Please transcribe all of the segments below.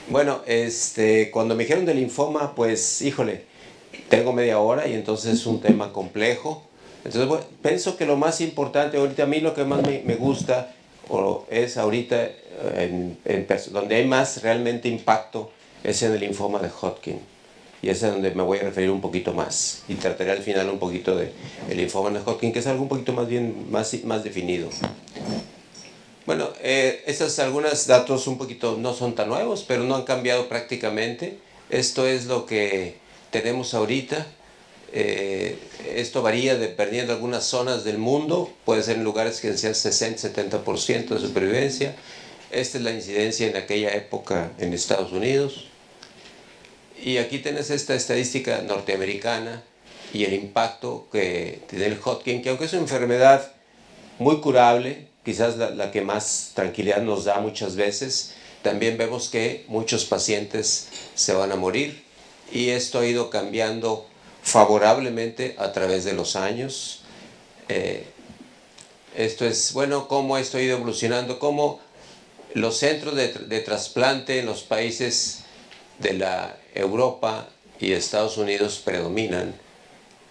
Bueno, cuando me dijeron del linfoma, pues, híjole, tengo media hora y entonces es un tema complejo. Entonces, bueno, pienso que lo más importante ahorita, a mí lo que más me gusta es ahorita, donde hay más realmente impacto, es en el linfoma de Hodgkin. Y es en donde me voy a referir un poquito más. Y trataré al final un poquito de el linfoma de Hodgkin, que es algo un poquito más bien, más definido. Bueno, estos algunos datos un poquito no son tan nuevos, pero no han cambiado prácticamente. Esto es lo que tenemos ahorita. Esto varía dependiendo de algunas zonas del mundo. Puede ser en lugares que sean 60-70% de supervivencia. Esta es la incidencia en aquella época en Estados Unidos. Y aquí tenés esta estadística norteamericana y el impacto que tiene el Hodgkin, que aunque es una enfermedad muy curable, quizás la que más tranquilidad nos da muchas veces, también vemos que muchos pacientes se van a morir y esto ha ido cambiando favorablemente a través de los años. Esto es, bueno, cómo esto ha ido evolucionando, cómo los centros de trasplante en los países de la Europa y Estados Unidos predominan.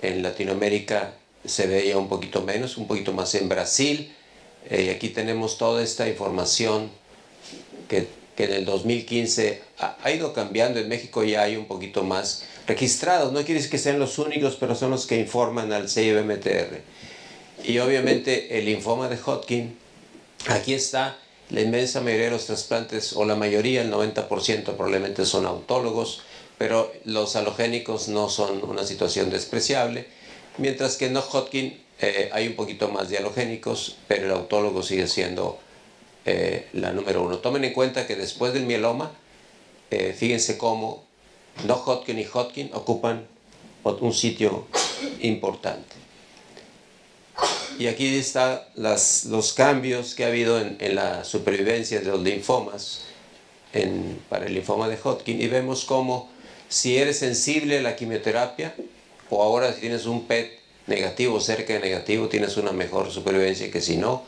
En Latinoamérica se veía un poquito menos, un poquito más en Brasil. Aquí tenemos toda esta información que en el 2015 ha ido cambiando. En México ya hay un poquito más registrados. No quiere decir que sean los únicos, pero son los que informan al CIBMTR. Y obviamente el linfoma de Hodgkin, aquí está. La inmensa mayoría de los trasplantes, o la mayoría, el 90% probablemente son autólogos, pero los alogénicos no son una situación despreciable, mientras que en no Hodgkin hay un poquito más de alogénicos, pero el autólogo sigue siendo la número uno. Tomen en cuenta que después del mieloma, fíjense cómo no Hodgkin y Hodgkin ocupan un sitio importante. Y aquí están los cambios que ha habido en la supervivencia de los linfomas para el linfoma de Hodgkin, y vemos cómo si eres sensible a la quimioterapia, o ahora si tienes un PET negativo o cerca de negativo, tienes una mejor supervivencia que si no.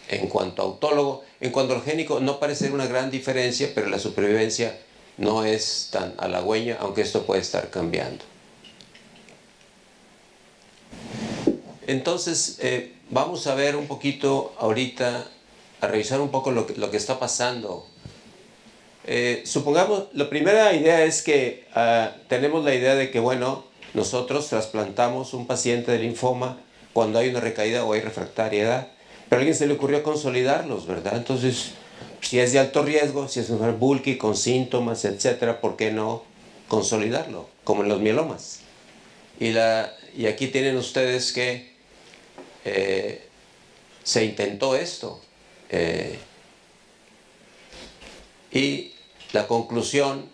En cuanto a autólogo, en cuanto al génico, no parece ser una gran diferencia, pero la supervivencia no es tan halagüeña, aunque esto puede estar cambiando. Entonces, vamos a ver un poquito ahorita, a revisar un poco lo que está pasando. Supongamos, la primera idea es que tenemos la idea de que, bueno, nosotros trasplantamos un paciente de linfoma cuando hay una recaída o hay refractariedad, pero a alguien se le ocurrió consolidarlos, ¿verdad? Entonces, si es de alto riesgo, si es una bulky con síntomas, etcétera, ¿por qué no consolidarlo? Como en los mielomas. Y aquí tienen ustedes que se intentó esto. Y la conclusión,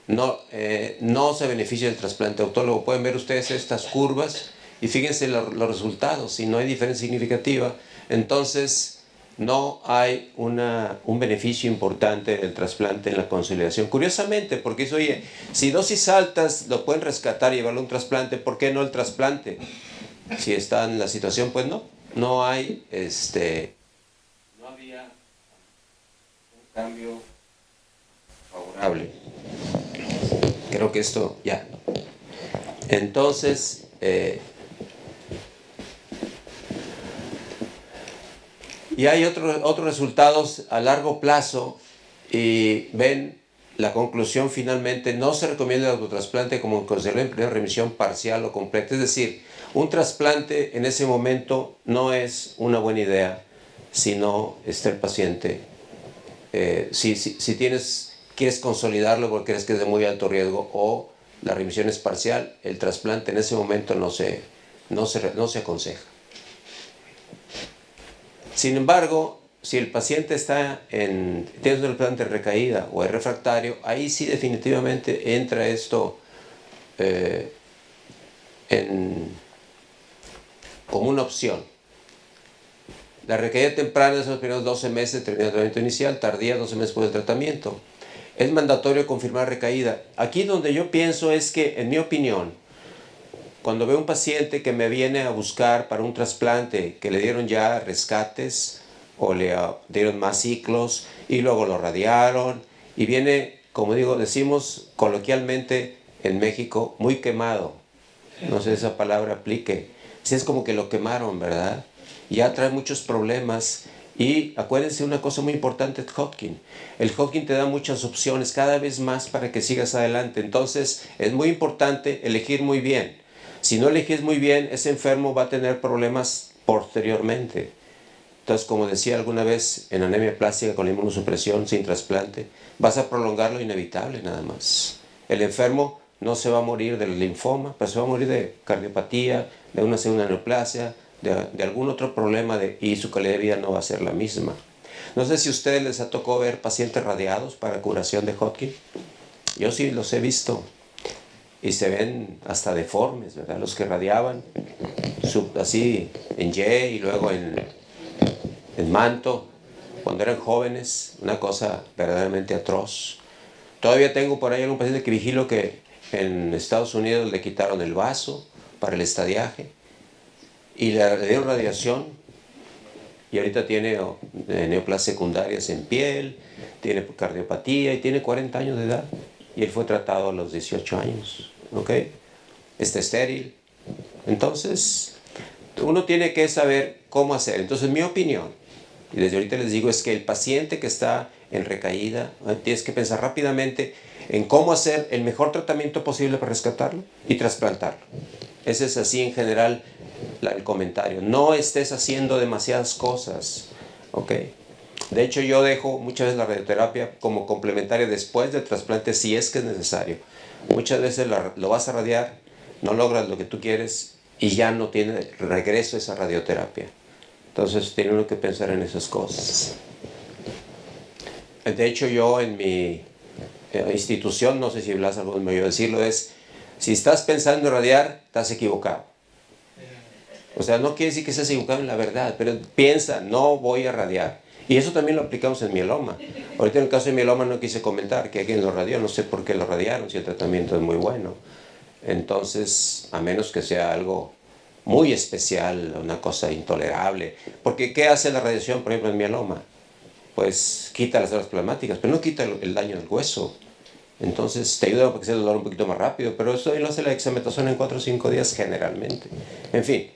no se beneficia del trasplante autólogo. Pueden ver ustedes estas curvas y fíjense los resultados. Si no hay diferencia significativa, entonces no hay un beneficio importante del trasplante en la consolidación. Curiosamente, porque eso, oye, si dosis altas lo pueden rescatar y llevarlo a un trasplante, ¿por qué no el trasplante? Si está en la situación, pues no hay, no había un cambio favorable. Creo que esto ya. Entonces, y hay otros resultados a largo plazo, y ven la conclusión finalmente: no se recomienda el autotrasplante como considerado en primera remisión parcial o completa. Es decir, un trasplante en ese momento no es una buena idea si no está el paciente. Si quieres consolidarlo porque crees que es de muy alto riesgo o la remisión es parcial, el trasplante en ese momento no se aconseja. Sin embargo, si el paciente tiene un trasplante de recaída o es refractario, ahí sí definitivamente entra esto como una opción. La recaída temprana es los primeros 12 meses terminado el tratamiento inicial, tardía 12 meses después del tratamiento. Es mandatorio confirmar recaída. Aquí donde yo pienso es que, en mi opinión, cuando veo un paciente que me viene a buscar para un trasplante, que le dieron ya rescates o le dieron más ciclos y luego lo radiaron y viene, como decimos coloquialmente en México, muy quemado. No sé si esa palabra aplique. Sí, es como que lo quemaron, ¿verdad? Ya trae muchos problemas. Y acuérdense una cosa muy importante de Hodgkin. El Hodgkin te da muchas opciones cada vez más para que sigas adelante. Entonces es muy importante elegir muy bien. Si no eliges muy bien, ese enfermo va a tener problemas posteriormente. Entonces, como decía alguna vez, en anemia plástica con la inmunosupresión sin trasplante, vas a prolongar lo inevitable nada más. El enfermo no se va a morir del linfoma, pero se va a morir de cardiopatía, de una segunda neoplasia, de algún otro problema y su calidad de vida no va a ser la misma. No sé si a ustedes les ha tocado ver pacientes radiados para curación de Hodgkin. Yo sí los he visto y se ven hasta deformes, ¿verdad? Los que radiaban así en Y y luego en manto, cuando eran jóvenes, una cosa verdaderamente atroz. Todavía tengo por ahí algún paciente que vigilo que en Estados Unidos le quitaron el vaso para el estadiaje y le dieron radiación y ahorita tiene neoplasias secundarias en piel, tiene cardiopatía y tiene 40 años de edad y él fue tratado a los 18 años, ¿ok? Está estéril. Entonces, uno tiene que saber cómo hacer. Entonces, mi opinión, y desde ahorita les digo, es que el paciente que está en recaída, tienes que pensar rápidamente en cómo hacer el mejor tratamiento posible para rescatarlo y trasplantarlo. Ese es así en general el comentario. No estés haciendo demasiadas cosas, ¿ok? De hecho, yo dejo muchas veces la radioterapia como complementaria después del trasplante si es que es necesario. Muchas veces lo vas a radiar, no logras lo que tú quieres y ya no tiene regreso esa radioterapia. Entonces tiene uno que pensar en esas cosas. De hecho, yo en mi institución, no sé si Blas algo me oyó decirlo, es, si estás pensando en radiar, estás equivocado. O sea, no quiere decir que estés equivocado en la verdad, pero piensa, no voy a radiar. Y eso también lo aplicamos en mieloma. Ahorita en el caso de mieloma no quise comentar que alguien lo radió, no sé por qué lo radiaron, si el tratamiento es muy bueno. Entonces, a menos que sea algo muy especial, una cosa intolerable. Porque ¿qué hace la radiación, por ejemplo, en mieloma? Pues quita las células plasmáticas, pero no quita el daño del hueso. Entonces te ayuda para que sea el dolor un poquito más rápido, pero eso lo hace la dexametasona en 4 o 5 días generalmente. En fin,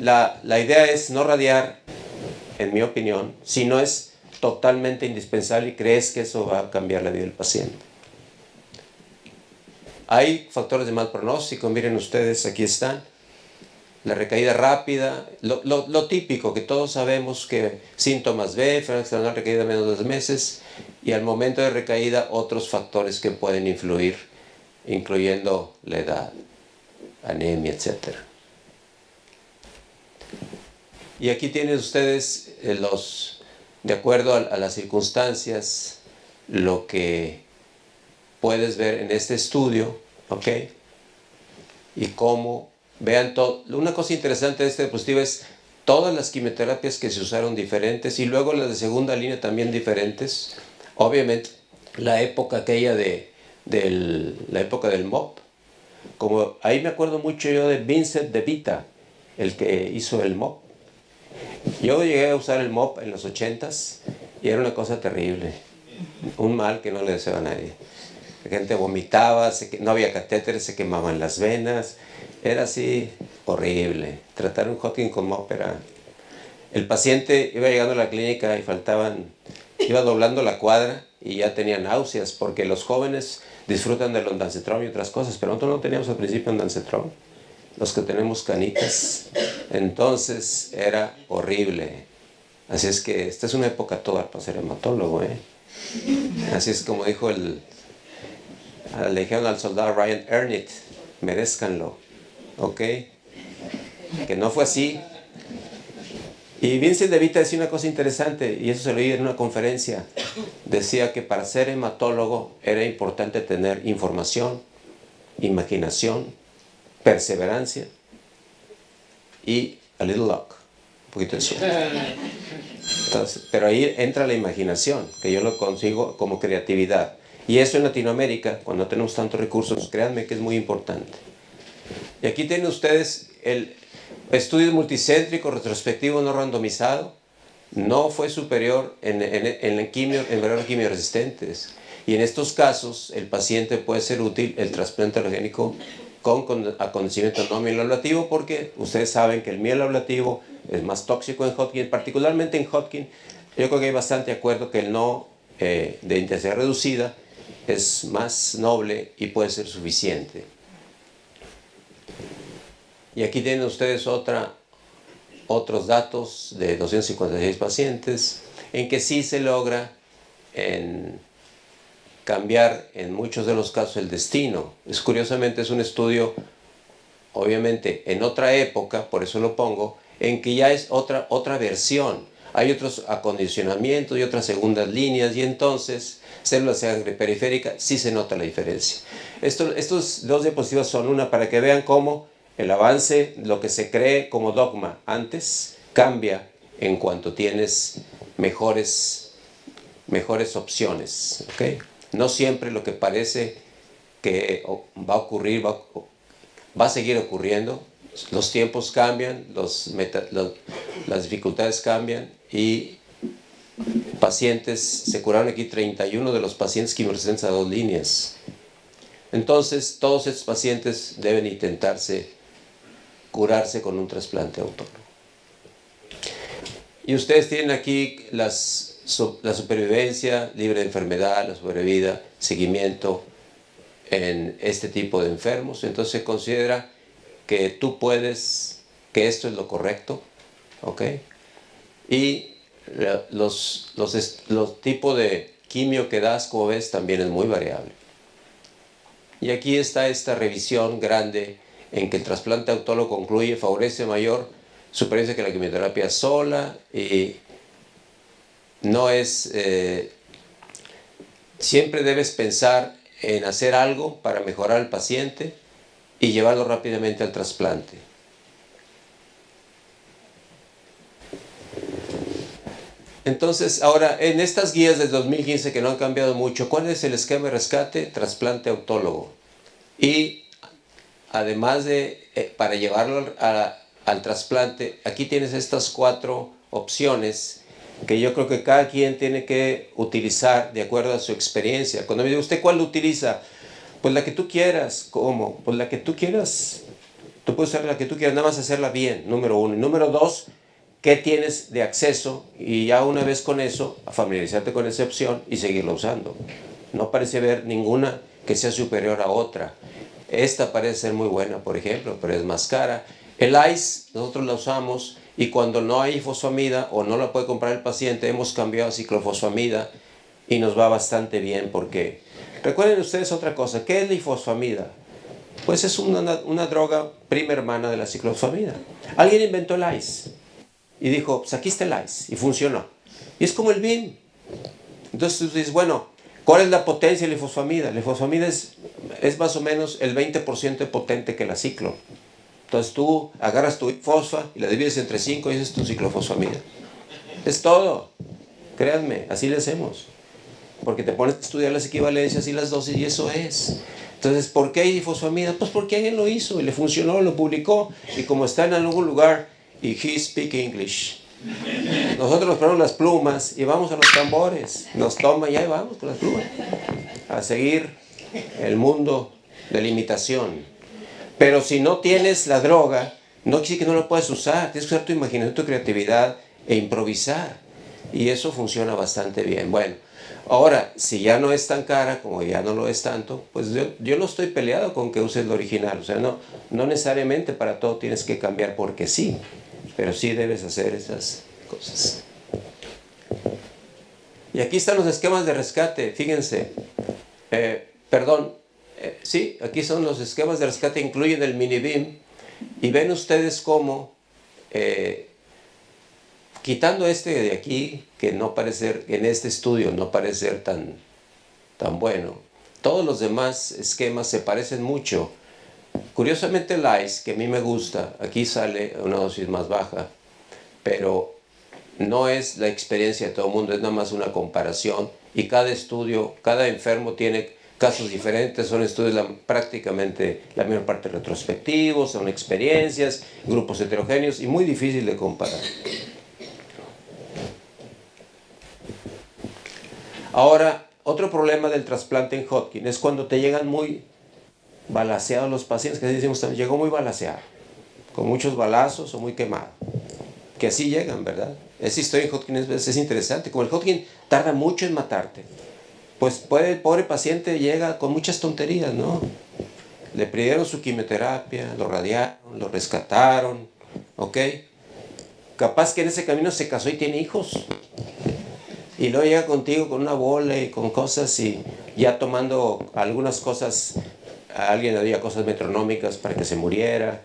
la idea es no radiar, en mi opinión, si no es totalmente indispensable y crees que eso va a cambiar la vida del paciente. Hay factores de mal pronóstico, miren ustedes, aquí están. La recaída rápida, lo típico que todos sabemos, que síntomas B, enfermedad extraordinaria, recaída menos de 2 meses, y al momento de recaída otros factores que pueden influir, incluyendo la edad, anemia, etc. Y aquí tienen ustedes de acuerdo a las circunstancias, lo que puedes ver en este estudio, ¿ok? Y cómo, vean todo. Una cosa interesante de este diapositiva es todas las quimioterapias que se usaron diferentes y luego las de segunda línea también diferentes. Obviamente, la época aquella la época del MOP, como ahí me acuerdo mucho yo de Vincent de Vita, el que hizo el MOP. Yo llegué a usar el MOP en los 80s y era una cosa terrible, un mal que no le deseo a nadie. La gente vomitaba, no había catéteres, se quemaban las venas, era así horrible. Tratar un Hodgkin con MOP era... El paciente iba llegando a la clínica y iba doblando la cuadra y ya tenía náuseas, porque los jóvenes disfrutan del ondansetron y otras cosas, pero nosotros no teníamos al principio ondansetron, los que tenemos canitas. Entonces era horrible. Así es que esta es una época toda para ser hematólogo, ¿eh? Así es como dijo le dijeron al soldado Ryan, earn it, merezcanlo, ¿ok? Que no fue así. Y Vincent de Vita decía una cosa interesante, y eso se lo oí en una conferencia. Decía que para ser hematólogo era importante tener información, imaginación, perseverancia y a little luck, un poquito de suerte. Entonces, pero ahí entra la imaginación, que yo lo consigo como creatividad. Y eso en Latinoamérica, cuando tenemos tantos recursos, créanme que es muy importante. Y aquí tienen ustedes el estudio multicéntrico, retrospectivo, no randomizado, no fue superior en valores quimioresistentes. Y en estos casos, el paciente puede ser útil el trasplante alogénico con acontecimiento no mieloablativo, porque ustedes saben que el mieloablativo es más tóxico en Hodgkin, particularmente en Hodgkin. Yo creo que hay bastante acuerdo que el no de intensidad reducida es más noble y puede ser suficiente. Y aquí tienen ustedes otros datos de 256 pacientes en que sí se logra cambiar en muchos de los casos el destino. Curiosamente es un estudio, obviamente en otra época, por eso lo pongo, en que ya es otra versión. Hay otros acondicionamientos y otras segundas líneas, y entonces células de sangre periférica sí se nota la diferencia. Estos dos diapositivas son una para que vean cómo el avance, lo que se cree como dogma antes, cambia en cuanto tienes mejores opciones. ¿Okay? No siempre lo que parece que va a ocurrir va a seguir ocurriendo. Los tiempos cambian, las dificultades cambian, y pacientes, se curaron aquí 31 de los pacientes quimioresistentes a 2 líneas. Entonces, todos estos pacientes deben intentarse curarse con un trasplante autólogo. Y ustedes tienen aquí la supervivencia libre de enfermedad, la sobrevida, seguimiento en este tipo de enfermos. Entonces se considera que tú puedes, que esto es lo correcto, ¿ok? Y los tipos de quimio que das, como ves, también es muy variable. Y aquí está esta revisión grande en que el trasplante autólogo concluye, favorece mayor supervivencia que la quimioterapia sola, y no es... siempre debes pensar en hacer algo para mejorar al paciente y llevarlo rápidamente al trasplante. Entonces, ahora, en estas guías del 2015 que no han cambiado mucho, ¿cuál es el esquema de rescate? Trasplante autólogo. Y además de, para llevarlo al trasplante, aquí tienes estas 4 opciones que yo creo que cada quien tiene que utilizar de acuerdo a su experiencia. Cuando me dice, ¿usted cuál utiliza? Pues la que tú quieras. ¿Cómo? Pues la que tú quieras. Tú puedes usar la que tú quieras, nada más hacerla bien, número 1. Y número 2, ¿qué tienes de acceso? Y ya una vez con eso, familiarizarte con esa opción y seguirla usando. No parece haber ninguna que sea superior a otra. Esta parece ser muy buena, por ejemplo, pero es más cara. El ICE, nosotros la usamos, y cuando no hay fosfamida o no la puede comprar el paciente, hemos cambiado a ciclofosfamida y nos va bastante bien, porque recuerden ustedes otra cosa. ¿Qué es la ifosfamida? Pues es una droga prima hermana de la ciclofosfamida. Alguien inventó el ICE y dijo, pues aquí está el ICE, y funcionó. Y es como el BIM. Entonces tú dices, bueno, ¿cuál es la potencia de la ifosfamida? La ifosfamida es más o menos el 20% de potente que la ciclo. Entonces tú agarras tu fosfa y la divides entre 5 y esa es tu ciclofosfamida. Es todo. Créanme, así le hacemos. Porque te pones a estudiar las equivalencias y las dosis y eso es. Entonces, ¿por qué hay ifosfamida? Pues porque alguien lo hizo y le funcionó, lo publicó. Y como está en algún lugar, y he speak English. Nosotros nos ponemos las plumas y vamos a los tambores. Nos toma y ahí vamos con las plumas. A seguir el mundo de la imitación. Pero si no tienes la droga, no quiere decir que no lo puedes usar. Tienes que usar tu imaginación, tu creatividad e improvisar. Y eso funciona bastante bien. Bueno, ahora, si ya no es tan cara, como ya no lo es tanto, pues yo no estoy peleado con que uses lo original. O sea, no necesariamente para todo tienes que cambiar porque sí. Pero sí debes hacer esas cosas. Y aquí están los esquemas de rescate. Fíjense. Sí, aquí son los esquemas de rescate, incluyen el mini-beam, y ven ustedes cómo, quitando este de aquí, que no parece, en este estudio no parece ser tan bueno, todos los demás esquemas se parecen mucho. Curiosamente el ICE, que a mí me gusta, aquí sale una dosis más baja, pero no es la experiencia de todo el mundo, es nada más una comparación, y cada estudio, cada enfermo tiene casos diferentes, son estudios prácticamente la mayor parte retrospectivos, son experiencias, grupos heterogéneos y muy difícil de comparar. Ahora, otro problema del trasplante en Hodgkin es cuando te llegan muy balaceados los pacientes, que decimos también, llegó muy balaceado, con muchos balazos o muy quemado. Que así llegan, ¿verdad? Esa historia en Hodgkin es interesante. Como el Hodgkin tarda mucho en matarte, pues el pobre paciente llega con muchas tonterías, ¿no? Le pidieron su quimioterapia, lo radiaron, lo rescataron, ¿ok? Capaz que en ese camino se casó y tiene hijos. Y luego llega contigo con una bola y con cosas y ya tomando algunas cosas, a alguien le había cosas metronómicas para que se muriera.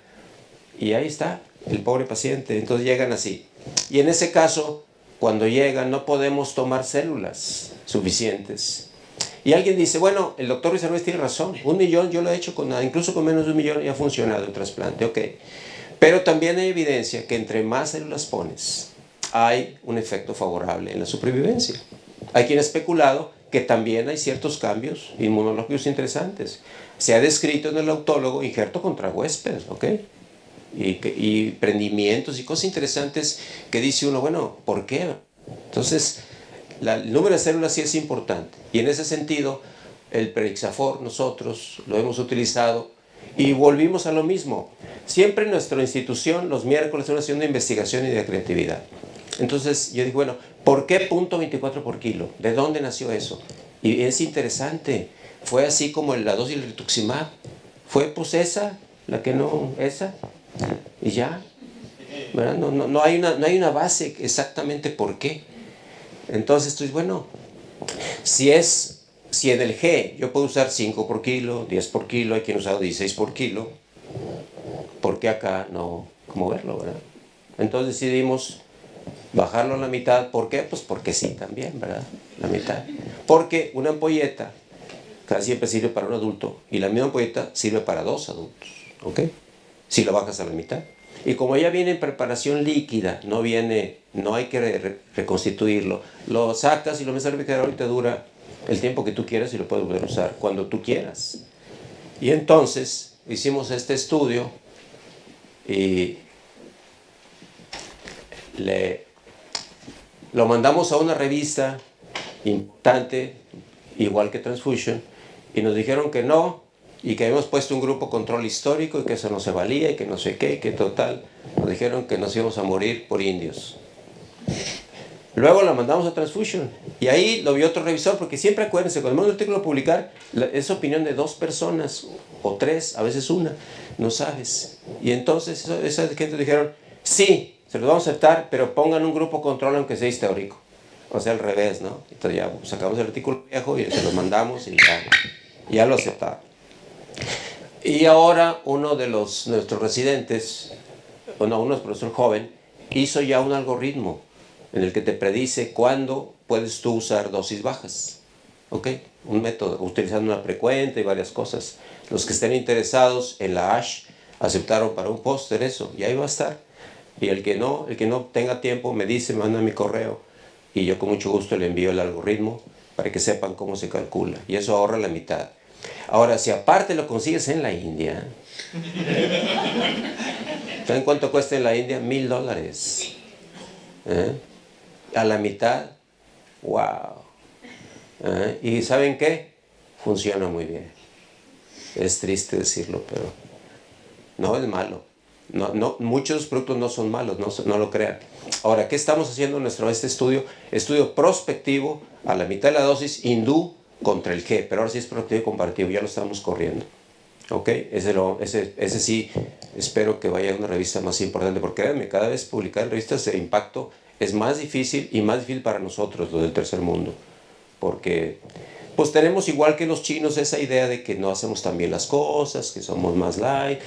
Y ahí está, el pobre paciente. Entonces llegan así. Y en ese caso, cuando llegan, no podemos tomar células suficientes. Y alguien dice, bueno, el doctor Ruiz Arrués tiene razón. 1 millón yo lo he hecho, incluso con menos de 1 millón y ha funcionado el trasplante. Ok. Pero también hay evidencia que entre más células pones, hay un efecto favorable en la supervivencia. Hay quien ha especulado que también hay ciertos cambios inmunológicos interesantes. Se ha descrito en el autólogo injerto contra huésped, ¿ok? Y prendimientos y cosas interesantes que dice uno, bueno, ¿por qué? Entonces, el número de células sí es importante. Y en ese sentido, el Perixafor nosotros lo hemos utilizado y volvimos a lo mismo. Siempre en nuestra institución, los miércoles, es una sesión de investigación y de creatividad. Entonces yo digo, bueno, ¿por qué .24 por kilo? ¿De dónde nació eso? Y es interesante. Fue así como la dosis del rituximab. Fue pues esa, la que no, esa, y ya. ¿Verdad? No hay una base exactamente por qué. Entonces tú dices, bueno, si en el G yo puedo usar 5 por kilo, 10 por kilo, hay quien usa 16 por kilo, ¿por qué acá no moverlo, verdad? Entonces decidimos bajarlo a la mitad. ¿Por qué? Pues porque sí también, ¿verdad? La mitad. Porque una ampolleta casi siempre sirve para un adulto y la misma ampolleta sirve para 2 adultos, ¿ok? Si lo bajas a la mitad. Y como ya viene en preparación líquida, no hay que reconstituirlo, lo sacas y lo metes al refrigerador y te dura el tiempo que tú quieras y lo puedes volver a usar cuando tú quieras. Y entonces hicimos este estudio y lo mandamos a una revista importante, igual que Transfusion, y nos dijeron que no, y que habíamos puesto un grupo control histórico y que eso no se valía y que no sé qué, y que total, nos dijeron que nos íbamos a morir por indios. Luego la mandamos a Transfusion y ahí lo vio otro revisor, porque siempre acuérdense, cuando mandamos un artículo a publicar, es opinión de 2 personas o 3, a veces una, no sabes. Y entonces esa gente dijeron, sí, se los vamos a aceptar, pero pongan un grupo control aunque sea histórico. O sea, al revés, ¿no? Entonces ya sacamos el artículo viejo y se lo mandamos y ya lo aceptaron. Y ahora uno de nuestros residentes, uno profesor joven, hizo ya un algoritmo en el que te predice cuándo puedes tú usar dosis bajas. ¿Ok? Un método, utilizando una frecuente y varias cosas. Los que estén interesados en la ASH aceptaron para un póster eso, y ahí va a estar. Y el que no tenga tiempo me dice, manda mi correo, y yo con mucho gusto le envío el algoritmo para que sepan cómo se calcula. Y eso ahorra la mitad. Ahora, si aparte lo consigues en la India, ¿saben cuánto cuesta en la India? $1000. A la mitad, wow. ¿Y saben qué? Funciona muy bien. Es triste decirlo, pero no es malo. Muchos productos no son malos, no lo crean. Ahora, ¿qué estamos haciendo en este estudio? Estudio prospectivo a la mitad de la dosis hindú contra el G, pero ahora sí es prospectivo y comparativo, ya lo estamos corriendo. ¿Ok? Ese sí espero que vaya a una revista más importante, porque créanme, cada vez publicar en revistas de impacto es más difícil y más difícil para nosotros, los del tercer mundo, porque pues tenemos igual que los chinos esa idea de que no hacemos tan bien las cosas, que somos más light.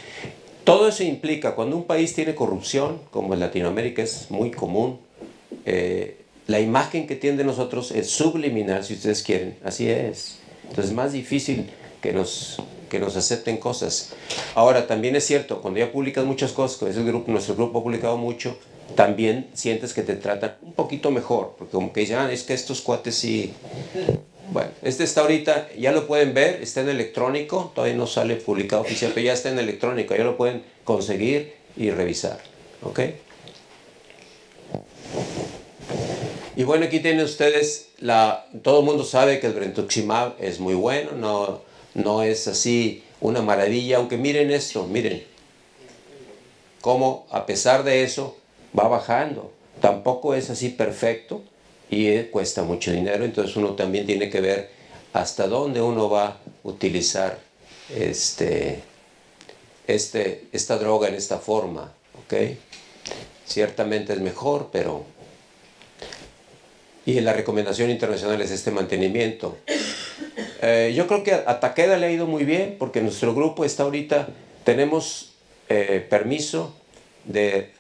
Todo eso implica, cuando un país tiene corrupción, como en Latinoamérica es muy común, la imagen que tienen de nosotros es subliminal, si ustedes quieren, así es. Entonces es más difícil que nos acepten cosas. Ahora, también es cierto, cuando ya publicas muchas cosas, con nuestro grupo ha publicado mucho, también sientes que te tratan un poquito mejor, porque como que dicen, es que estos cuates sí... Bueno, este está ahorita, ya lo pueden ver, está en electrónico, todavía no sale publicado oficial, pero ya está en electrónico, ya lo pueden conseguir y revisar, ¿ok? Y bueno, aquí tienen ustedes, todo el mundo sabe que el brentuximab es muy bueno, no es así una maravilla, aunque miren esto, miren cómo a pesar de eso va bajando. Tampoco es así perfecto y cuesta mucho dinero, entonces uno también tiene que ver hasta dónde uno va a utilizar esta droga en esta forma, ¿ok? Ciertamente es mejor, pero... Y la recomendación internacional es este mantenimiento. Yo creo que a Takeda le ha ido muy bien, porque nuestro grupo está ahorita, tenemos permiso de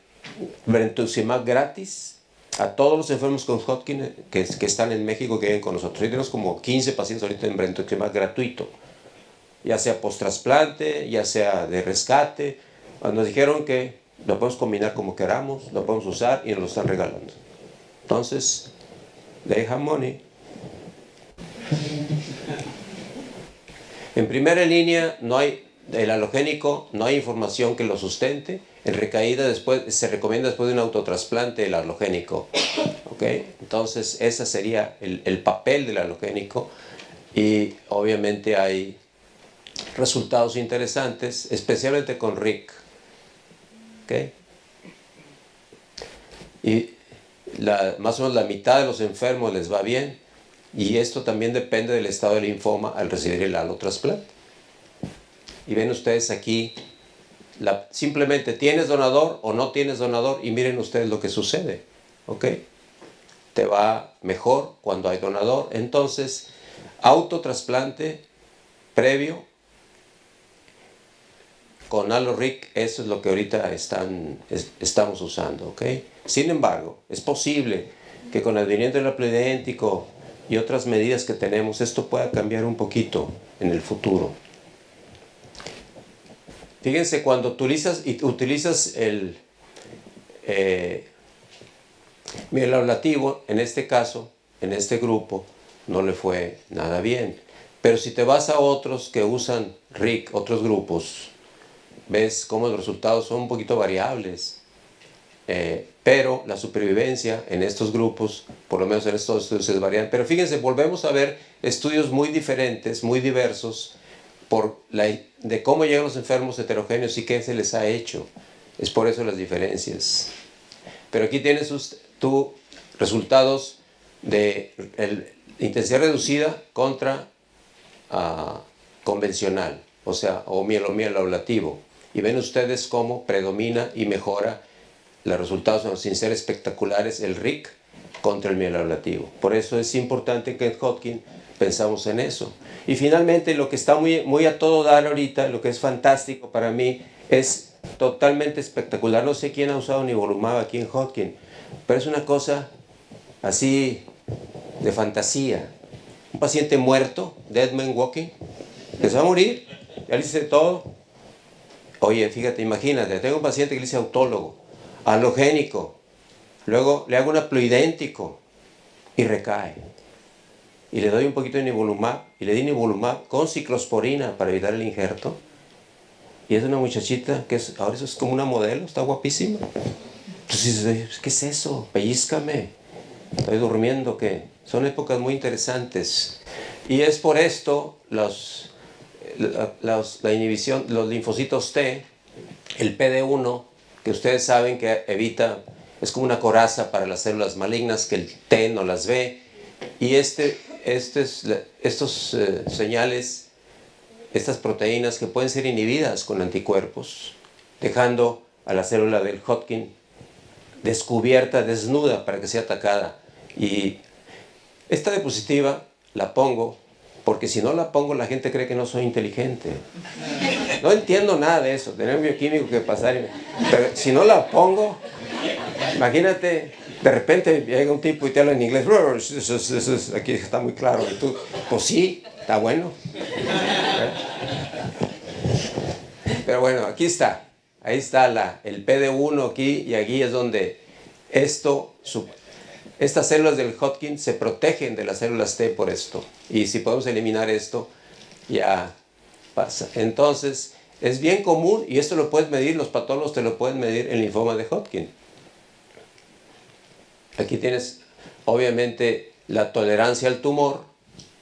brentuximab gratis a todos los enfermos con Hodgkin que están en México, que viven con nosotros. Y tenemos como 15 pacientes ahorita en brentuximab gratuito, ya sea post-trasplante, ya sea de rescate. Nos dijeron que lo podemos combinar como queramos, lo podemos usar y nos lo están regalando. Entonces, they have money. En primera línea, el halogénico, no hay información que lo sustente. En recaída se recomienda después de un autotrasplante el halogénico. ¿Okay? Entonces, ese sería el papel del halogénico. Y obviamente hay resultados interesantes, especialmente con RIC. ¿Okay? Y más o menos la mitad de los enfermos les va bien. Y esto también depende del estado del linfoma al recibir el alotrasplante. Y ven ustedes aquí, simplemente tienes donador o no tienes donador y miren ustedes lo que sucede. ¿Ok? Te va mejor cuando hay donador. Entonces, autotrasplante previo con AlloRic, eso es lo que ahorita estamos usando. ¿Ok? Sin embargo, es posible que con el advenimiento del haplo idéntico y otras medidas que tenemos, esto pueda cambiar un poquito en el futuro. Fíjense, cuando utilizas el miel ablativo, en este caso, en este grupo, no le fue nada bien. Pero si te vas a otros que usan RIC, otros grupos, ves cómo los resultados son un poquito variables. Pero la supervivencia en estos grupos, por lo menos en estos estudios, es variable. Pero fíjense, volvemos a ver estudios muy diferentes, muy diversos, de cómo llegan los enfermos heterogéneos y qué se les ha hecho. Es por eso las diferencias. Pero aquí tienes tus resultados de intensidad reducida contra convencional, o sea, o miel ablativo. Y ven ustedes cómo predomina y mejora los resultados, sin ser espectaculares, el RIC contra el miel ablativo. Por eso es importante que en Hodgkin pensamos en eso. Y finalmente, lo que está muy a todo dar ahorita, lo que es fantástico para mí, es totalmente espectacular. No sé quién ha usado nivolumab aquí en Hodgkin, pero es una cosa así de fantasía. Un paciente muerto, dead man walking, que se va a morir, ya le hice todo. Oye, fíjate, imagínate, tengo un paciente que le hice autólogo, halogénico, luego le hago un haploidéntico y recae. Y le doy un poquito de nivolumab, y le di nivolumab con ciclosporina para evitar el injerto. Y es una muchachita que ahora eso es como una modelo, está guapísima. Entonces, ¿qué es eso? Pellízcame, estoy durmiendo, ¿qué? Son épocas muy interesantes. Y es por esto la inhibición, los linfocitos T, el PD-1, que ustedes saben que evita, es como una coraza para las células malignas, que el T no las ve. Y estos señales, estas proteínas que pueden ser inhibidas con anticuerpos, dejando a la célula del Hodgkin descubierta, desnuda, para que sea atacada. Y esta diapositiva la pongo porque si no la pongo la gente cree que no soy inteligente. No entiendo nada de eso, tener un bioquímico que pasar. Pero si no la pongo, imagínate, de repente llega un tipo y te habla en inglés. Aquí está muy claro. Y tú, pues sí, está bueno. Pero bueno, aquí está. Ahí está el PD-1 aquí, y aquí es donde estas células del Hodgkin se protegen de las células T por esto. Y si podemos eliminar esto, ya pasa. Entonces, es bien común, y esto lo puedes medir, los patólogos te lo pueden medir, el linfoma de Hodgkin. Aquí tienes obviamente la tolerancia al tumor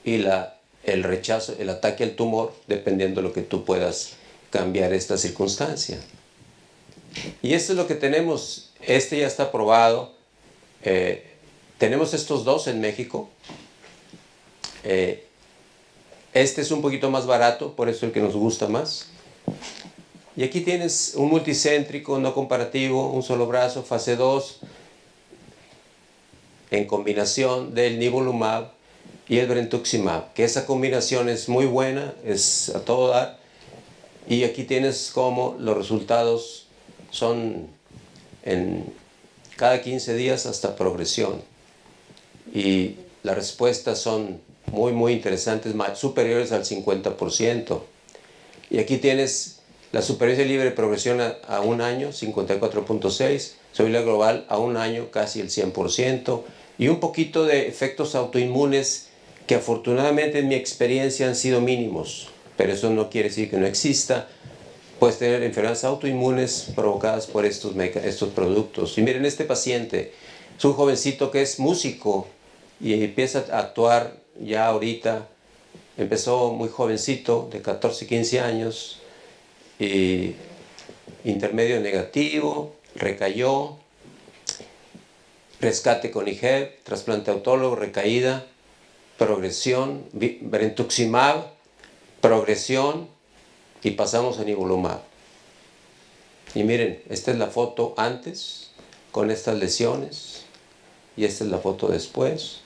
y el rechazo, el ataque al tumor, dependiendo de lo que tú puedas cambiar esta circunstancia. Y esto es lo que tenemos. Este ya está aprobado. Tenemos estos dos en México. Este es un poquito más barato, por eso es el que nos gusta más. Y aquí tienes un multicéntrico, no comparativo, un solo brazo, fase 2, en combinación del nivolumab y el brentuximab, que esa combinación es muy buena, es a todo dar. Y aquí tienes como los resultados son en cada 15 días hasta progresión. Y las respuestas son muy interesantes, superiores al 50%. Y aquí tienes la supervivencia libre de progresión a un año, 54.6, sobrevida global a un año, casi el 100%, y un poquito de efectos autoinmunes que afortunadamente en mi experiencia han sido mínimos, pero eso no quiere decir que no exista. Puedes tener enfermedades autoinmunes provocadas por estos productos. Y miren, este paciente es un jovencito que es músico y empieza a actuar ya ahorita. Empezó muy jovencito, de 14, 15 años, y intermedio negativo, recayó, rescate con IGEV, trasplante autólogo, recaída, progresión, brentuximab, progresión, y pasamos a nivolumab. Y miren, esta es la foto antes, con estas lesiones, y esta es la foto después.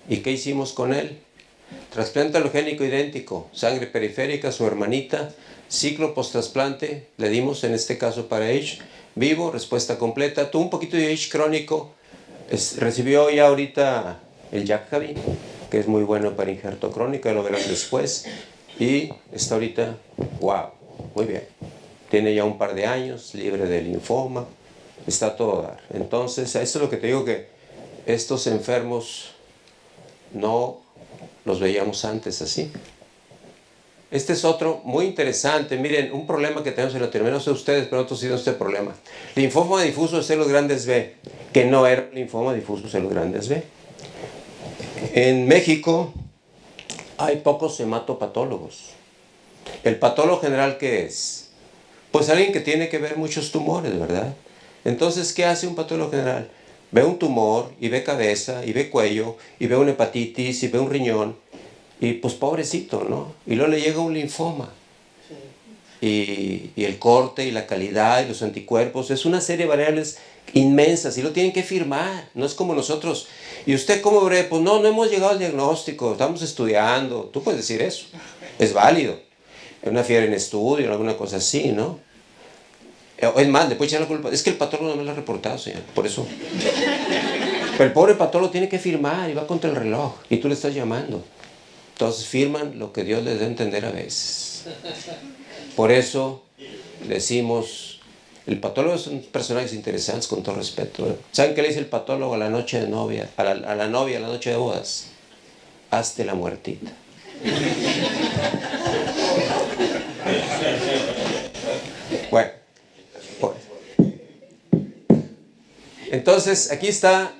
¿Y qué hicimos con él? Trasplante alogénico idéntico, sangre periférica, su hermanita, ciclo post-trasplante, le dimos en este caso para H, vivo, respuesta completa, tuvo un poquito de H crónico, recibió ya ahorita el Jakavi, que es muy bueno para injerto crónico, ya lo verán después, y está ahorita, wow, muy bien, tiene ya un par de años, libre de linfoma, está a todo dar. Entonces, eso es lo que te digo, que estos enfermos no los veíamos antes así. Este es otro muy interesante. Miren, un problema que tenemos en Latinoamérica, no sé ustedes, pero nosotros sí tenemos este problema. Linfoma difuso de células grandes B, que no era linfoma difuso de células grandes B. En México hay pocos hematopatólogos. ¿El patólogo general qué es? Pues alguien que tiene que ver muchos tumores, ¿verdad? Entonces, ¿qué hace un patólogo general? Ve un tumor, y ve cabeza, y ve cuello, y ve una hepatitis, y ve un riñón, y pues pobrecito, ¿no? Y luego le llega un linfoma. Y el corte, y la calidad, y los anticuerpos, es una serie de variables inmensas, y lo tienen que firmar, no es como nosotros. ¿Y usted cómo ve? Pues no hemos llegado al diagnóstico, estamos estudiando. Tú puedes decir eso, es válido. Es una fiebre en estudio, alguna cosa así, ¿no? Es más, le puede echar la culpa. Es que el patólogo no me lo ha reportado, señor, por eso. Pero el pobre patólogo tiene que firmar y va contra el reloj, y tú le estás llamando. Entonces firman lo que Dios les da a entender a veces. Por eso decimos, el patólogo son personajes interesantes, con todo respeto, ¿eh? ¿Saben qué le dice el patólogo a la noche de novia, a la novia a la noche de bodas? Hazte la muertita. Bueno, entonces aquí está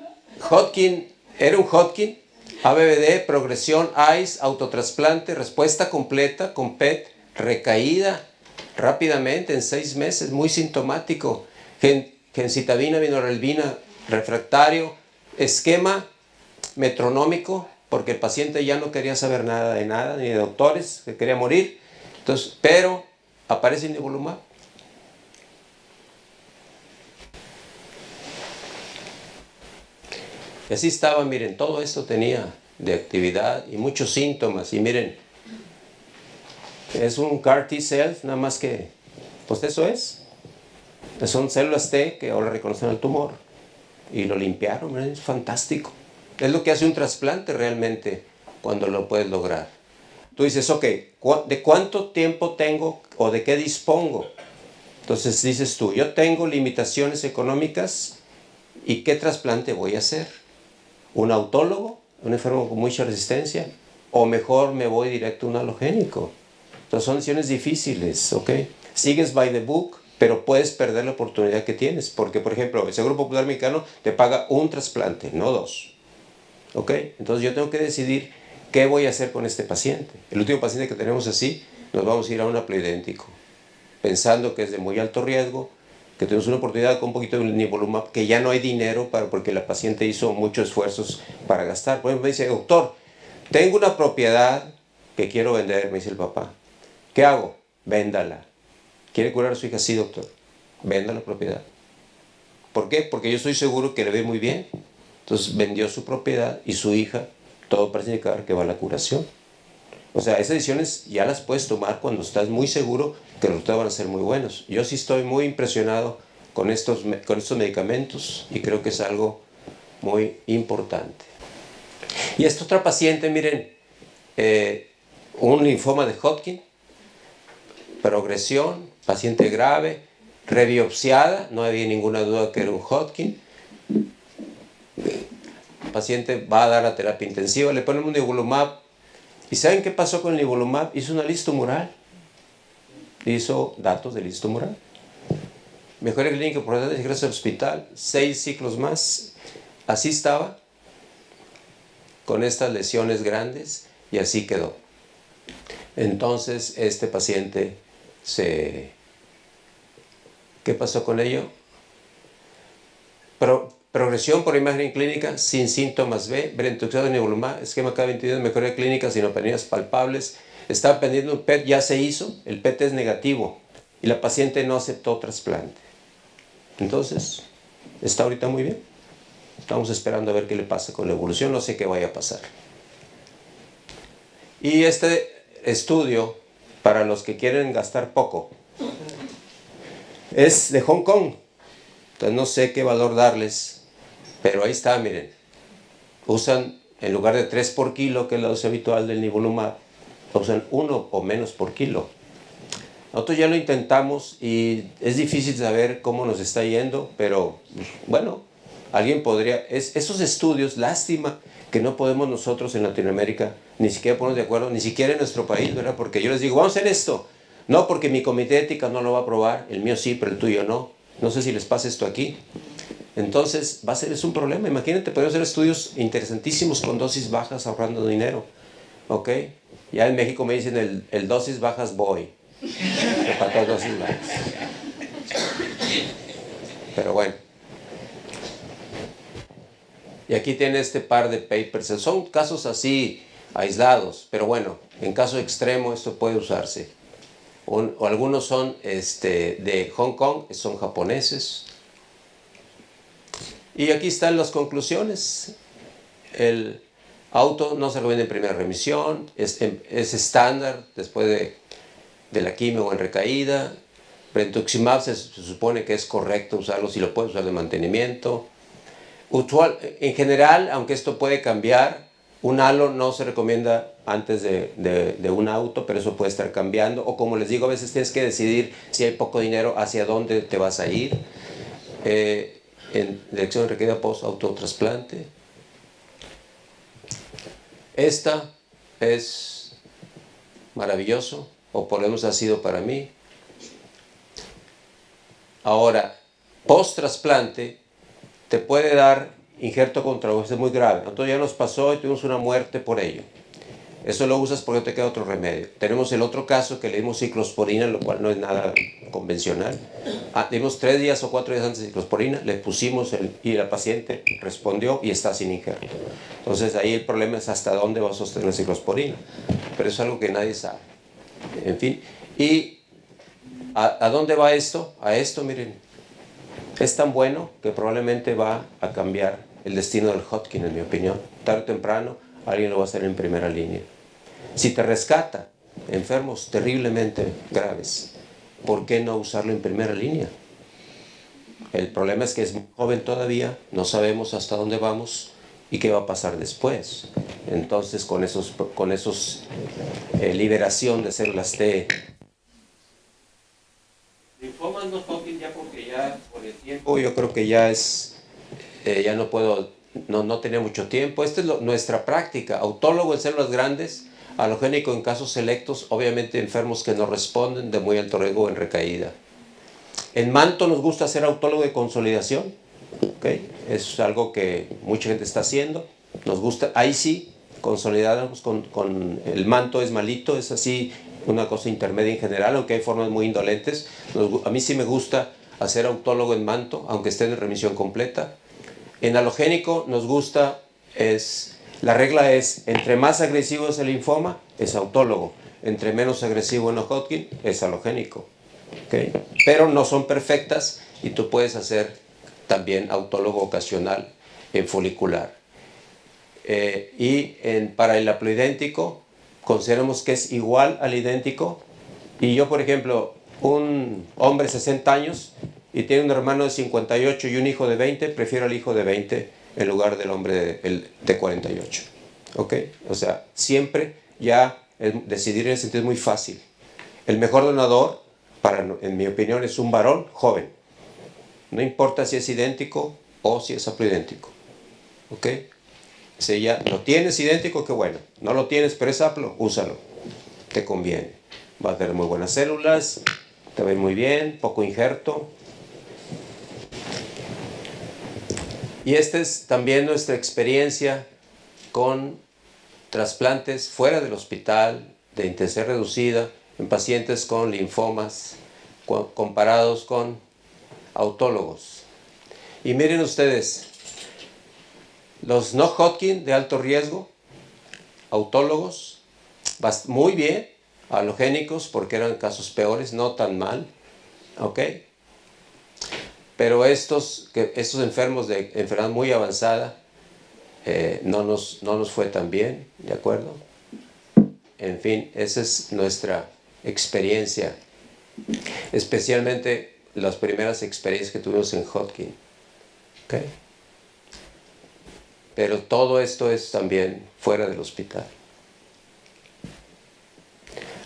Hodgkin, era un Hodgkin, ABVD, progresión, ICE, autotrasplante, respuesta completa con PET, recaída rápidamente en 6 meses, muy sintomático, gencitabina, vinorelbina, refractario, esquema metronómico, porque el paciente ya no quería saber nada, ni de doctores, que quería morir. Entonces, pero aparece nivolumab. Y así estaba, miren, todo esto tenía de actividad y muchos síntomas. Y miren, es un CAR T-cell, nada más que, pues eso es. Son células T que ahora reconocen el tumor. Y lo limpiaron, miren, es fantástico. Es lo que hace un trasplante realmente cuando lo puedes lograr. Tú dices, ok, ¿de cuánto tiempo tengo o de qué dispongo? Entonces dices tú, yo tengo limitaciones económicas, ¿y qué trasplante voy a hacer? ¿Un autólogo? ¿Un enfermo con mucha resistencia? ¿O mejor me voy directo a un halogénico? Entonces son decisiones difíciles, ¿ok? Sigues by the book, pero puedes perder la oportunidad que tienes. Porque, por ejemplo, el Seguro Popular Mexicano te paga un trasplante, no 2. ¿ok? Entonces yo tengo que decidir qué voy a hacer con este paciente. El último paciente que tenemos así, nos vamos a ir a un haploidéntico, pensando que es de muy alto riesgo, que tenemos una oportunidad con un poquito de nivolumab, que ya no hay dinero porque la paciente hizo muchos esfuerzos para gastar. Por ejemplo, me dice, doctor, tengo una propiedad que quiero vender, me dice el papá. ¿Qué hago? Véndala. ¿Quiere curar a su hija? Sí, doctor. Venda la propiedad. ¿Por qué? Porque yo estoy seguro que le ve muy bien. Entonces vendió su propiedad y su hija, todo parece indicar que va a la curación. O sea, esas decisiones ya las puedes tomar cuando estás muy seguro que los resultados van a ser muy buenos. Yo sí estoy muy impresionado con estos medicamentos y creo que es algo muy importante. Y esta otra paciente, miren, un linfoma de Hodgkin, progresión, paciente grave, rebiopsiada, no había ninguna duda que era un Hodgkin. El paciente va a dar la terapia intensiva, le ponemos un nivolumab. ¿Y saben qué pasó con el nivolumab? Hizo una lista tumoral. Hizo datos de lista tumoral. Mejora clínica importante, gracias al hospital, 6 ciclos más. Así estaba, con estas lesiones grandes, y así quedó. Entonces, este paciente ¿qué pasó con ello? Progresión por imagen clínica sin síntomas B, brentuximab de nivolumab, esquema K22, mejoría clínica, sinopenias palpables. Estaba pendiente un PET, ya se hizo, el PET es negativo y la paciente no aceptó trasplante. Entonces, está ahorita muy bien. Estamos esperando a ver qué le pasa con la evolución, no sé qué vaya a pasar. Y este estudio, para los que quieren gastar poco, es de Hong Kong. Entonces no sé qué valor darles, pero ahí está, miren. Usan, en lugar de 3 por kilo, que es la dosis habitual del nivolumab, usan 1 o menos por kilo. Nosotros ya lo intentamos y es difícil saber cómo nos está yendo, pero bueno, alguien podría... esos estudios, lástima que no podemos nosotros en Latinoamérica ni siquiera ponernos de acuerdo, ni siquiera en nuestro país, ¿verdad? Porque yo les digo, vamos a hacer esto. No, porque mi comité de ética no lo va a aprobar, el mío sí, pero el tuyo no. No sé si les pasa esto aquí. Entonces, es un problema. Imagínate, podemos hacer estudios interesantísimos con dosis bajas ahorrando dinero. ¿Ok? Ya en México me dicen el dosis bajas voy. Para todas dosis bajas. Pero bueno. Y aquí tiene este par de papers. Son casos así aislados, pero bueno, en caso extremo esto puede usarse. O algunos son de Hong Kong, son japoneses. Y aquí están las conclusiones. El auto no se recomienda en primera remisión, es estándar después de la quimio o en recaída. Brentuximab se supone que es correcto usarlo si lo puedes usar de mantenimiento. En general, aunque esto puede cambiar, un halo no se recomienda antes de un auto, pero eso puede estar cambiando. O como les digo, a veces tienes que decidir si hay poco dinero, hacia dónde te vas a ir. En dirección de requerida post-autotrasplante. Esta es maravilloso, o por lo menos ha sido para mí. Ahora, post-trasplante te puede dar injerto contravenoso, es muy grave. Entonces ya nos pasó y tuvimos una muerte por ello. Eso lo usas porque no te queda otro remedio. Tenemos el otro caso que le dimos ciclosporina, lo cual no es nada convencional. Le dimos 3 días o 4 días antes de ciclosporina, le pusimos y la paciente respondió y está sin injerto. Entonces ahí el problema es hasta dónde va a sostener la ciclosporina. Pero es algo que nadie sabe. En fin, ¿y a dónde va esto? A esto, miren. Es tan bueno que probablemente va a cambiar el destino del Hodgkin, en mi opinión. Tarde o temprano, alguien lo va a hacer en primera línea. Si te rescata enfermos terriblemente graves, ¿por qué no usarlo en primera línea? El problema es que es muy joven todavía, no sabemos hasta dónde vamos y qué va a pasar después. Entonces, con esos liberación de células T. Linfomas no Hodgkin ya porque ya por el tiempo yo creo que ya ya no puedo, no tenía mucho tiempo. Esta es nuestra práctica, autólogo en células grandes, halogénico en casos selectos, obviamente enfermos que no responden, de muy alto riesgo en recaída. En Manto nos gusta hacer autólogo de consolidación, ¿okay? Es algo que mucha gente está haciendo. Nos gusta, ahí sí, consolidamos con el manto es malito, es así una cosa intermedia en general, aunque hay formas muy indolentes. A mí sí me gusta hacer autólogo en manto, aunque esté en remisión completa. En halogénico nos gusta, la regla es, entre más agresivo es el linfoma, es autólogo. Entre menos agresivo en Hodgkin, es halogénico. ¿Okay? Pero no son perfectas y tú puedes hacer también autólogo ocasional en folicular. Para el haploidéntico, consideramos que es igual al idéntico. Y yo, por ejemplo, un hombre de 60 años y tiene un hermano de 58 y un hijo de 20, prefiero al hijo de 20 en lugar del hombre de 48. ¿Ok? O sea, siempre ya decidir en ese sentido es muy fácil. El mejor donador, en mi opinión, es un varón joven. No importa si es idéntico o si es haploidéntico. ¿Ok? Si ya lo tienes idéntico, qué bueno. No lo tienes, pero es haplo, úsalo. Te conviene. Va a tener muy buenas células, te va a ir muy bien, poco injerto. Y esta es también nuestra experiencia con trasplantes fuera del hospital, de intensidad reducida, en pacientes con linfomas, comparados con autólogos. Y miren ustedes, los no Hodgkin de alto riesgo, autólogos, muy bien, halogénicos porque eran casos peores, no tan mal, ¿ok? Pero estos enfermos de enfermedad muy avanzada no nos fue tan bien, ¿de acuerdo? En fin, esa es nuestra experiencia, especialmente las primeras experiencias que tuvimos en Hodgkin, ¿ok? Pero todo esto es también fuera del hospital.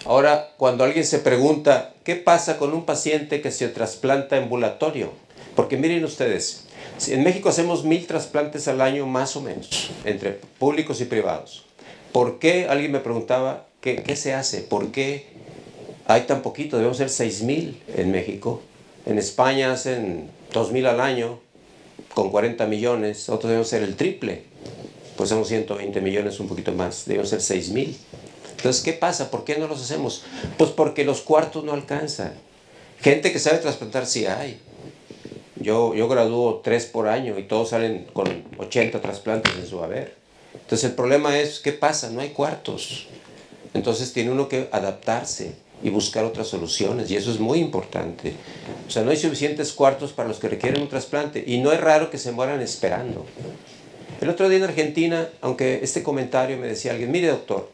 Ahora, cuando alguien se pregunta, ¿qué pasa con un paciente que se trasplanta ambulatorio? Porque miren ustedes, en México hacemos 1000 trasplantes al año más o menos, entre públicos y privados. ¿Por qué? Alguien me preguntaba, ¿qué se hace? ¿Por qué hay tan poquito? Debemos ser 6000 en México. En España hacen 2000 al año, con 40 millones. Otros debemos ser el triple. Pues somos 120 millones, un poquito más. Debemos ser 6000. Entonces, ¿qué pasa? ¿Por qué no los hacemos? Pues porque los cuartos no alcanzan. Gente que sabe trasplantar sí hay. Yo gradúo 3 por año y todos salen con 80 trasplantes en su haber. Entonces el problema es, ¿qué pasa? No hay cuartos. Entonces tiene uno que adaptarse y buscar otras soluciones, y eso es muy importante. O sea, no hay suficientes cuartos para los que requieren un trasplante, y no es raro que se mueran esperando. El otro día en Argentina, aunque este comentario me decía alguien, mire doctor,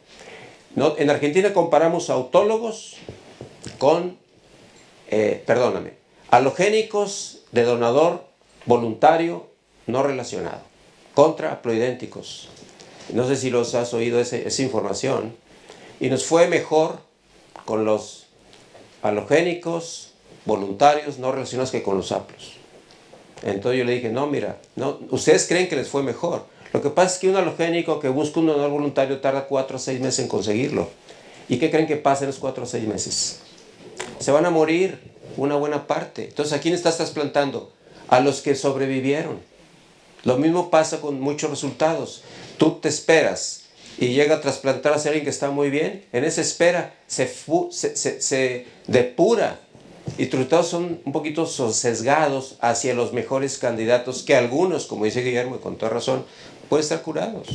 no, en Argentina comparamos autólogos con, halogénicos de donador voluntario no relacionado, contra haploidénticos. No sé si los has oído esa información. Y nos fue mejor con los halogénicos voluntarios no relacionados que con los haplos. Entonces yo le dije, no, mira, no, ustedes creen que les fue mejor. Lo que pasa es que un halogénico que busca un donador voluntario tarda 4 o 6 meses en conseguirlo. ¿Y qué creen que pasa en los 4 o 6 meses? Se van a morir una buena parte. Entonces, ¿a quién estás trasplantando? A los que sobrevivieron. Lo mismo pasa con muchos resultados. Tú te esperas y llega a trasplantar a alguien que está muy bien. En esa espera se depura. Y tus resultados son un poquito sesgados hacia los mejores candidatos, que algunos, como dice Guillermo, y con toda razón, pueden estar curados.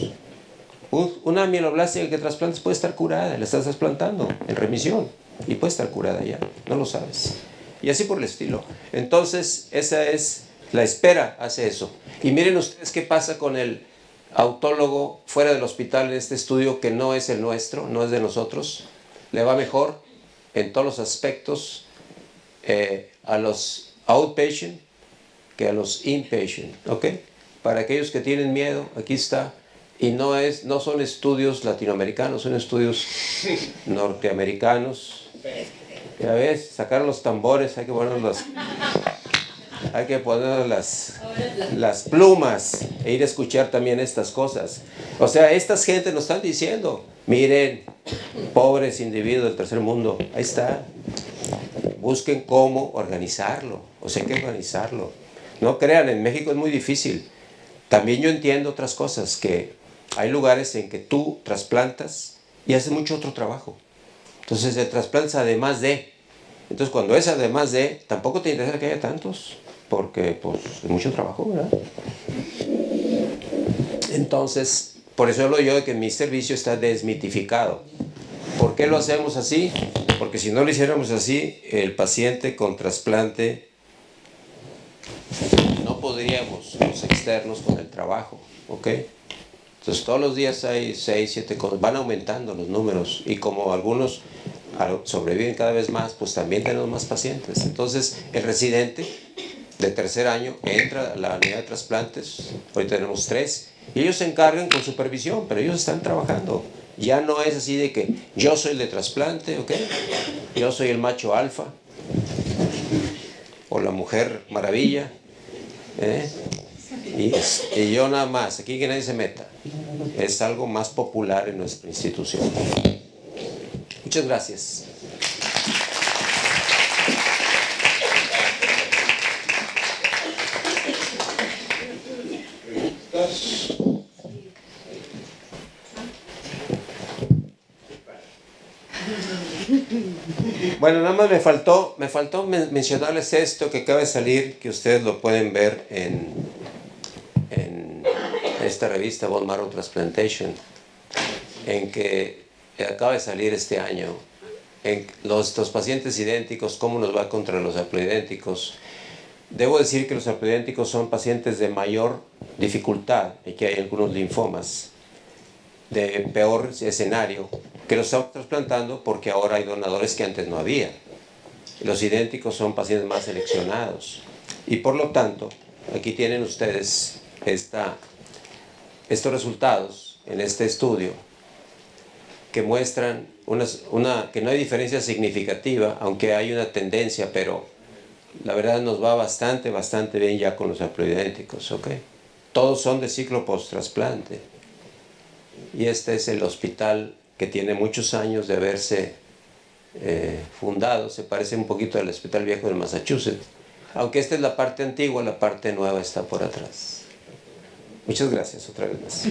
Una mieloblástica que trasplantes puede estar curada, la estás trasplantando en remisión y puede estar curada ya, no lo sabes. Y así por el estilo. Entonces, esa es la espera, hace eso. Y miren ustedes qué pasa con el autólogo fuera del hospital en este estudio, que no es el nuestro, no es de nosotros. Le va mejor en todos los aspectos a los outpatient que a los inpatient, ¿ok? Para aquellos que tienen miedo, aquí está. Y no son estudios latinoamericanos, son estudios norteamericanos. Ya ves, sacar los tambores, hay que poner las plumas e ir a escuchar también estas cosas. O sea, estas gentes nos están diciendo, miren, pobres individuos del tercer mundo, ahí está. Busquen cómo organizarlo, o sea, hay que organizarlo. No crean, en México es muy difícil. También yo entiendo otras cosas, que Hay lugares en que tú trasplantas y haces mucho otro trabajo. Entonces el trasplante es además de. Entonces cuando es además de, tampoco te interesa que haya tantos, porque pues es mucho trabajo, ¿verdad? Entonces, por eso hablo yo de que mi servicio está desmitificado. ¿Por qué lo hacemos así? Porque si no lo hiciéramos así, el paciente con trasplante no podríamos, los externos, con el trabajo, ¿ok? Entonces todos los días hay 6, 7 cosas, van aumentando los números y como algunos sobreviven cada vez más, pues también tenemos más pacientes. Entonces el residente de tercer año entra a la unidad de trasplantes, hoy tenemos 3, y ellos se encargan con supervisión, pero ellos están trabajando. Ya no es así de que yo soy el de trasplante, ¿ok? Yo soy el macho alfa, o la mujer maravilla, ¿eh? Y yo nada más, aquí que nadie se meta. Es algo más popular en nuestra institución. Muchas gracias. Bueno, nada más me faltó mencionarles esto que acaba de salir, que ustedes lo pueden ver en esta revista Bone Marrow Transplantation, en que acaba de salir este año, en estos pacientes idénticos, cómo nos va contra los haploidénticos. Debo decir que los haploidénticos son pacientes de mayor dificultad, y que hay algunos linfomas de peor escenario, que los estamos trasplantando porque ahora hay donadores que antes no había. Los idénticos son pacientes más seleccionados. Y por lo tanto, aquí tienen ustedes estos resultados en este estudio que muestran que no hay diferencia significativa, aunque hay una tendencia, pero la verdad nos va bastante bien ya con los haploidénticos, ¿ok? Todos son de ciclo post-trasplante. Y este es el hospital que tiene muchos años de haberse fundado. Se parece un poquito al Hospital Viejo de Massachusetts. Aunque esta es la parte antigua, la parte nueva está por atrás. Muchas gracias otra vez más.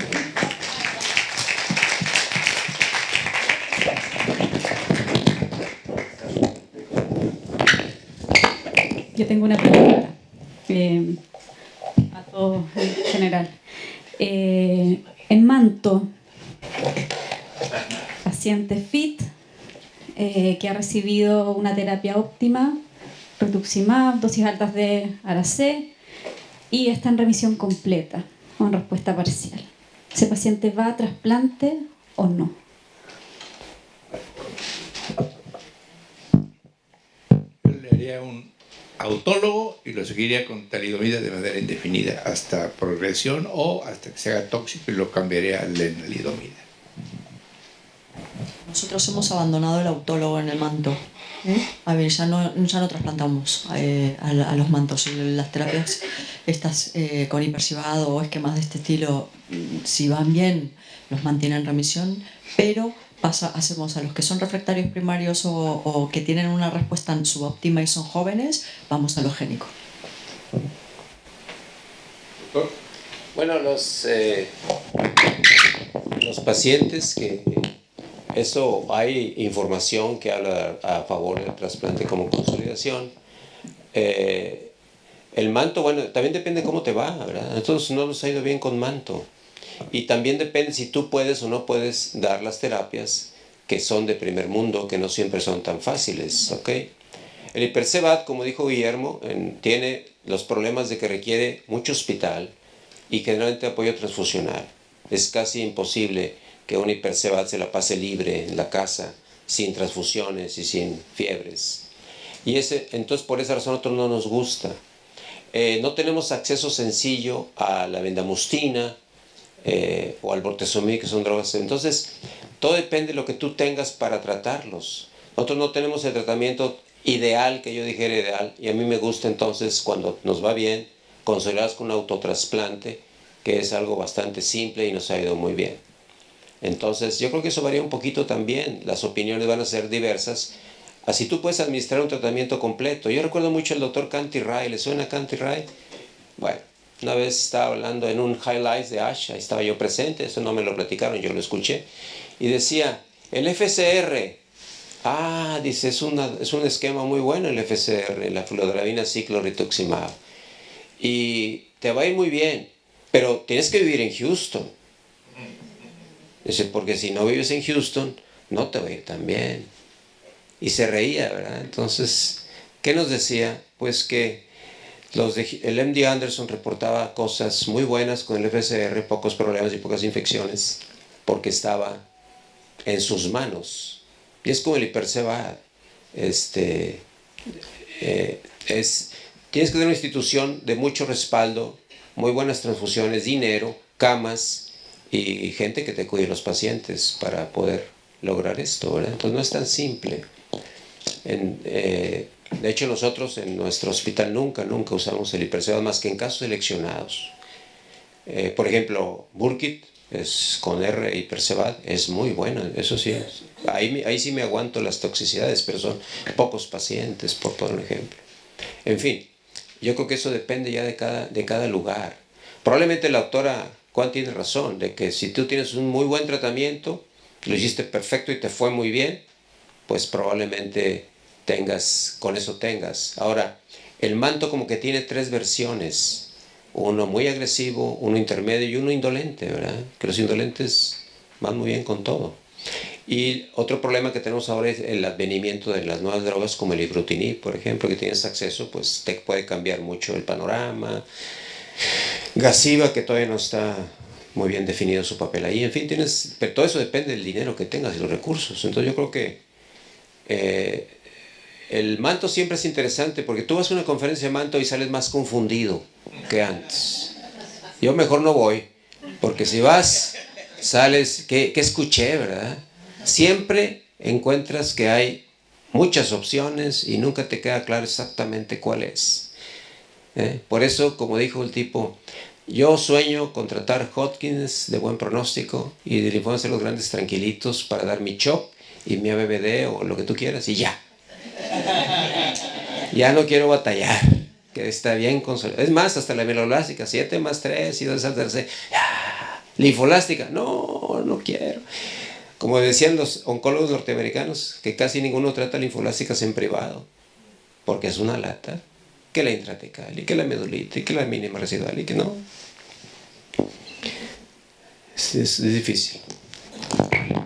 Yo tengo una pregunta a todos en general. En Manto, paciente FIT que ha recibido una terapia óptima, rituximab, dosis altas de Ara-C, y está en remisión completa o en respuesta parcial. ¿Ese paciente va a trasplante o no? Le haría un autólogo y lo seguiría con talidomida de manera indefinida hasta progresión o hasta que se haga tóxico y lo cambiaría a lenalidomida. Nosotros hemos abandonado el autólogo en el Manto. A ver, ya no trasplantamos a los mantos. Las terapias estas con hipersivado o esquemas de este estilo, si van bien, los mantienen en remisión, pero hacemos a los que son refractarios primarios o que tienen una respuesta subóptima y son jóvenes, vamos a lo génico. Bueno, los pacientes que... Eso hay información que habla a favor del trasplante como consolidación. El manto, bueno, también depende cómo te va, ¿verdad? A nosotros no nos ha ido bien con manto. Y también depende si tú puedes o no puedes dar las terapias que son de primer mundo, que no siempre son tan fáciles, ¿ok? El hipercevat, como dijo Guillermo, tiene los problemas de que requiere mucho hospital y generalmente apoyo transfusional. Es casi imposible que un hipercevat se la pase libre en la casa, sin transfusiones y sin fiebres. Y entonces por esa razón a nosotros no nos gusta. No tenemos acceso sencillo a la vendamustina o al bortezomib, que son drogas. Entonces, todo depende de lo que tú tengas para tratarlos. Nosotros no tenemos el tratamiento ideal, que yo dijera ideal, y a mí me gusta entonces, cuando nos va bien, consolidarlos con un autotrasplante, que es algo bastante simple y nos ha ido muy bien. Entonces, yo creo que eso varía un poquito también. Las opiniones van a ser diversas. Así tú puedes administrar un tratamiento completo. Yo recuerdo mucho al doctor Canty Ray. ¿Le suena Canty Ray? Bueno, una vez estaba hablando en un highlights de ASH, ahí estaba yo presente, eso no me lo platicaron, yo lo escuché, y decía, el FCR, dice, es un esquema muy bueno el FCR, la fludarabina ciclorituximab, y te va a ir muy bien, pero tienes que vivir en Houston. Dice, porque si no vives en Houston, no te va a ir tan bien. Y se reía, ¿verdad? Entonces, ¿qué nos decía? Pues que el MD Anderson reportaba cosas muy buenas con el FCR, pocos problemas y pocas infecciones, porque estaba en sus manos. Y es como el Hiperceba. Tienes que tener una institución de mucho respaldo, muy buenas transfusiones, dinero, camas y gente que te cuide los pacientes para poder lograr esto, ¿verdad? Entonces no es tan simple. De hecho, nosotros en nuestro hospital nunca usamos el Hiperceba más que en casos seleccionados. Por ejemplo, Burkitt es con R Hipercevad, es muy buena, eso sí. Ahí sí me aguanto las toxicidades, pero son pocos pacientes, por poner un ejemplo. En fin, yo creo que eso depende ya de cada lugar. Probablemente la doctora Juan tiene razón, de que si tú tienes un muy buen tratamiento, lo hiciste perfecto y te fue muy bien, pues probablemente con eso tengas. Ahora, el manto como que tiene 3 versiones, uno muy agresivo, uno intermedio y uno indolente, ¿verdad? Que los indolentes van muy bien con todo. Y otro problema que tenemos ahora es el advenimiento de las nuevas drogas como el ibrutinib, por ejemplo, que tienes acceso, pues te puede cambiar mucho el panorama. Gasiva, que todavía no está muy bien definido su papel ahí. En fin, pero todo eso depende del dinero que tengas y los recursos. Entonces yo creo que el manto siempre es interesante porque tú vas a una conferencia de manto y sales más confundido que antes. Yo mejor no voy, porque si vas, sales, ¿qué escuché, verdad? Siempre encuentras que hay muchas opciones y nunca te queda claro exactamente cuál es. Por eso, como dijo el tipo, yo sueño con tratar Hodgkins de buen pronóstico y de linfomas de los grandes tranquilitos para dar mi CHOP y mi ABBD o lo que tú quieras y ya. Ya no quiero batallar, que está bien consolidado. Es más, hasta la mieloblástica, 7 más 3 y 2 al tercer. Linfolástica, no quiero. Como decían los oncólogos norteamericanos, que casi ninguno trata linfolásticas en privado, porque es una lata. Que la intratecal, y que la medulita, y que la mínima residual, y que no. Es difícil.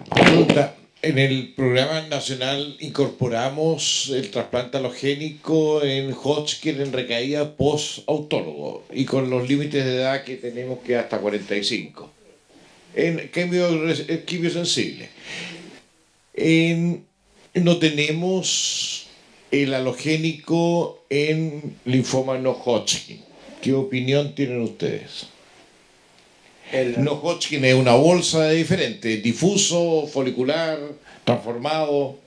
Pregunta. En el programa nacional incorporamos el trasplante alogénico en Hodgkin en recaída post-autólogo y con los límites de edad que tenemos, que hasta 45. En quimiosensible. No tenemos el halogénico en linfoma no Hodgkin. ¿Qué opinión tienen ustedes? El no Hodgkin es una bolsa diferente, difuso, folicular, transformado.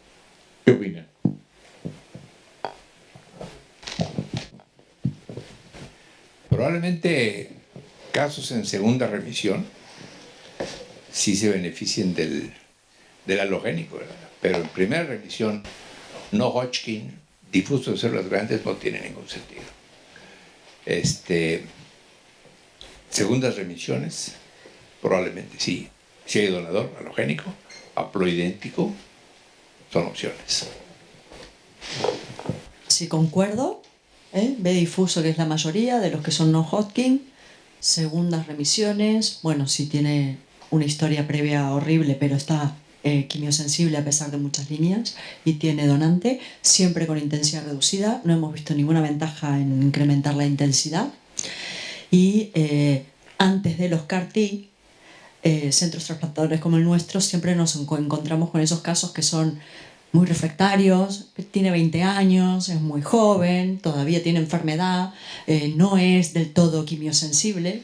¿Qué opinan? Probablemente casos en segunda remisión sí se beneficien del halogénico, ¿verdad? Pero en primera remisión, no Hodgkin, difuso de células grandes, no tiene ningún sentido. Segundas remisiones, probablemente sí. Si hay donador halogénico, haploidéntico, son opciones. Sí, concuerdo. B difuso, que es la mayoría de los que son no Hodgkin. Segundas remisiones, bueno, sí tiene una historia previa horrible, pero está quimiosensible a pesar de muchas líneas y tiene donante, siempre con intensidad reducida. No hemos visto ninguna ventaja en incrementar la intensidad. Y antes de los CAR-T, centros trasplantadores como el nuestro, siempre nos encontramos con esos casos que son muy refractarios, tiene 20 años, es muy joven, todavía tiene enfermedad, no es del todo quimiosensible,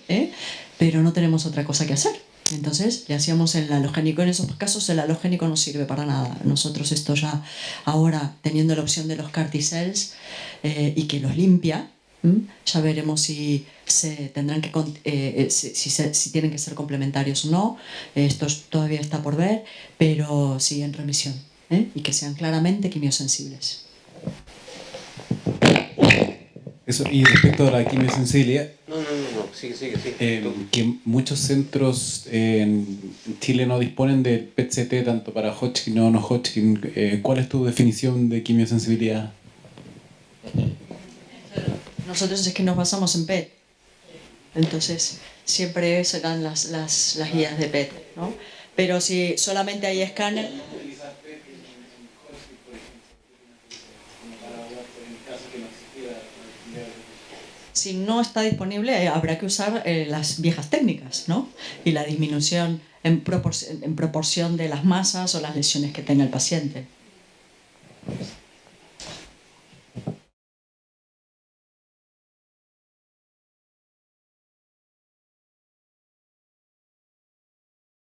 pero no tenemos otra cosa que hacer. Entonces le hacíamos el halogénico. En esos casos el halogénico no sirve para nada. Nosotros esto ya ahora, teniendo la opción de los CAR-T cells y que los limpia, ya veremos si se tendrán que si tienen que ser complementarios o no. Esto todavía está por ver, pero sí en remisión, y que sean claramente quimiosensibles. Eso, y respecto a la quimiosensibilidad, Que muchos centros en Chile no disponen de PET-CT tanto para Hodgkin o no Hodgkin. ¿Cuál es tu definición de quimiosensibilidad? Nosotros es que nos basamos en PET. Entonces, siempre serán las guías de PET, ¿no? Pero si solamente hay escáner... Si no está disponible, habrá que usar las viejas técnicas, ¿no? Y la disminución en proporción de las masas o las lesiones que tenga el paciente.